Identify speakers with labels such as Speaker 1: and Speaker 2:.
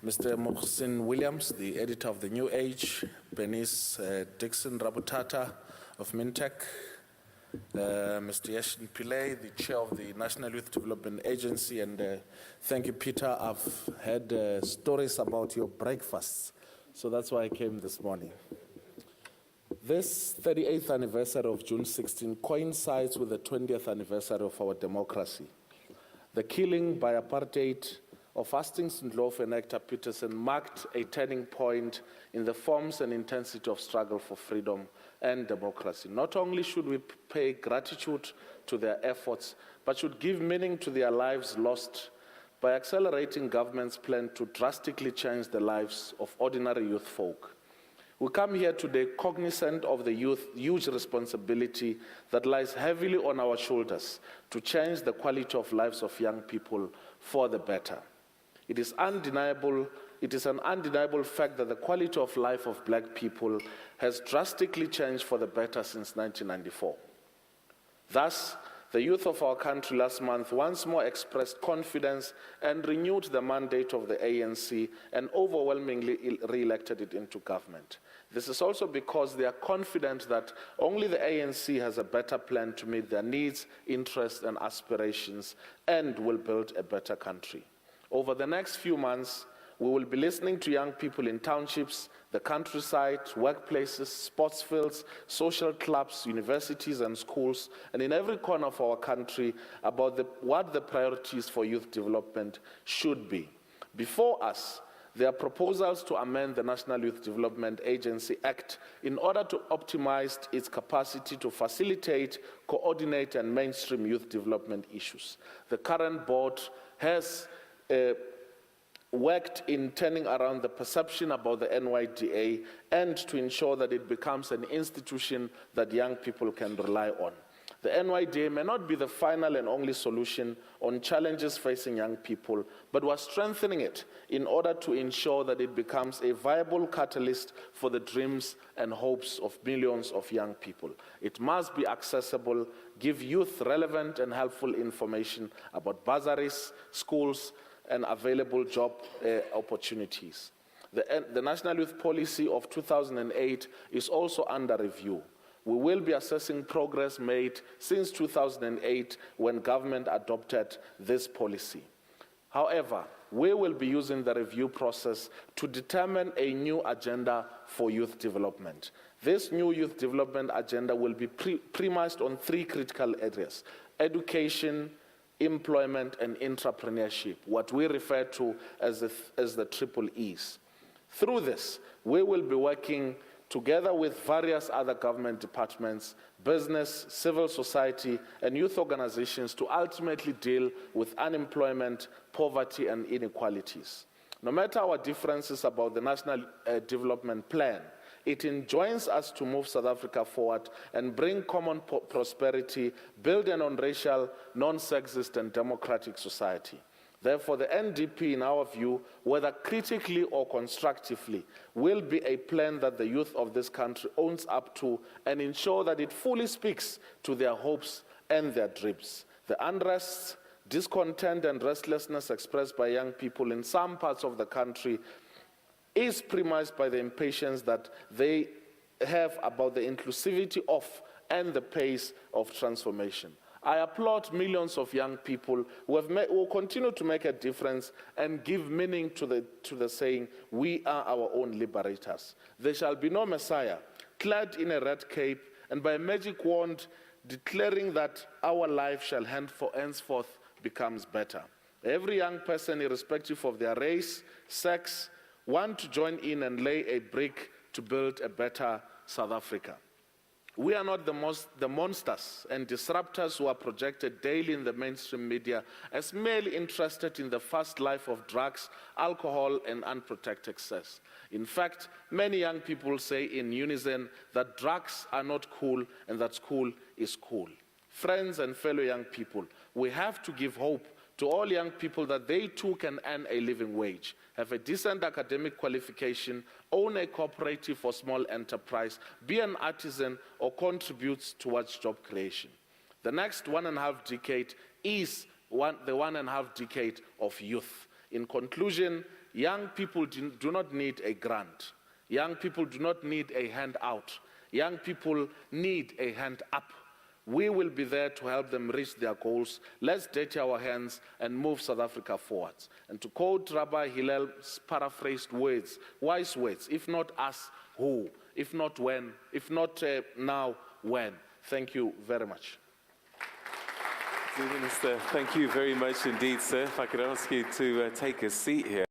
Speaker 1: Mr. Mohsin Williams, the editor of The New Age, Bernice Dixon Rabutata of Mintech, Mr. Yashin Pillay, the chair of the National Youth Development Agency, and thank you, Peter. I've heard stories about your breakfasts, so that's why I came this morning. This 38th anniversary of June 16 coincides with the 20th anniversary of our democracy. The killing by apartheid of Hastings Ndlovu and Hector Peterson marked a turning point in the forms and intensity of struggle for freedom and democracy. Not only should we pay gratitude to their efforts, but should give meaning to their lives lost by accelerating government's plan to drastically change the lives of ordinary youth folk. We come here today cognizant of the huge responsibility that lies heavily on our shoulders to change the quality of lives of young people for the better. It is an undeniable fact that the quality of life of black people has drastically changed for the better since 1994. Thus, the youth of our country last month once more expressed confidence and renewed the mandate of the ANC and overwhelmingly re-elected it into government. This is also because they are confident that only the ANC has a better plan to meet their needs, interests, and aspirations, and will build a better country. Over the next few months, we will be listening to young people in townships, the countryside, workplaces, sports fields, social clubs, universities, and schools, and in every corner of our country about what the priorities for youth development should be. Before us, there are proposals to amend the National Youth Development Agency Act in order to optimize its capacity to facilitate, coordinate, and mainstream youth development issues. The current board has worked in turning around the perception about the NYDA and to ensure that it becomes an institution that young people can rely on. The NYDA may not be the final and only solution on challenges facing young people, but we're strengthening it in order to ensure that it becomes a viable catalyst for the dreams and hopes of millions of young people. It must be accessible, give youth relevant and helpful information about bursaries, schools, and available job opportunities. The National Youth Policy of 2008 is also under review. We will be assessing progress made since 2008 when government adopted this policy. However, we will be using the review process to determine a new agenda for youth development. This new youth development agenda will be premised on three critical areas: education, employment, and entrepreneurship, what we refer to as the triple E's. Through this, we will be working together with various other government departments, business, civil society, and youth organizations to ultimately deal with unemployment, poverty, and inequalities. No matter our differences about the National Development Plan, it enjoins us to move South Africa forward and bring common prosperity, build an non-racial, non-sexist, and democratic society. Therefore, the NDP, in our view, whether critically or constructively, will be a plan that the youth of this country owns up to and ensure that it fully speaks to their hopes and their dreams. The unrest, discontent, and restlessness expressed by young people in some parts of the country is premised by the impatience that they have about the inclusivity of and the pace of transformation. I applaud millions of young people who will continue to make a difference and give meaning to the saying, "We are our own liberators." There shall be no Messiah clad in a red cape and by a magic wand declaring that our life shall henceforth becomes better. Every young person, irrespective of their race, sex, want to join in and lay a brick to build a better South Africa. We are not the monsters and disruptors who are projected daily in the mainstream media as merely interested in the fast life of drugs, alcohol, and unprotected access. In fact, many young people say in unison that drugs are not cool and that school is cool. Friends and fellow young people, we have to give hope to all young people that they too can earn a living wage, have a decent academic qualification, own a cooperative or small enterprise, be an artisan, or contribute towards job creation. The next 1.5 decade is the 1.5 decade of youth. In conclusion, young people do not need a grant. Young people do not need a handout. Young people need a hand up. We will be there to help them reach their goals. Let's dirty our hands and move South Africa forwards. And to quote Rabbi Hillel's paraphrased words, wise words, if not us, who? If not when? If not now, when? Thank you very much.
Speaker 2: Minister, thank you very much indeed, sir. If I could ask you to take a seat here.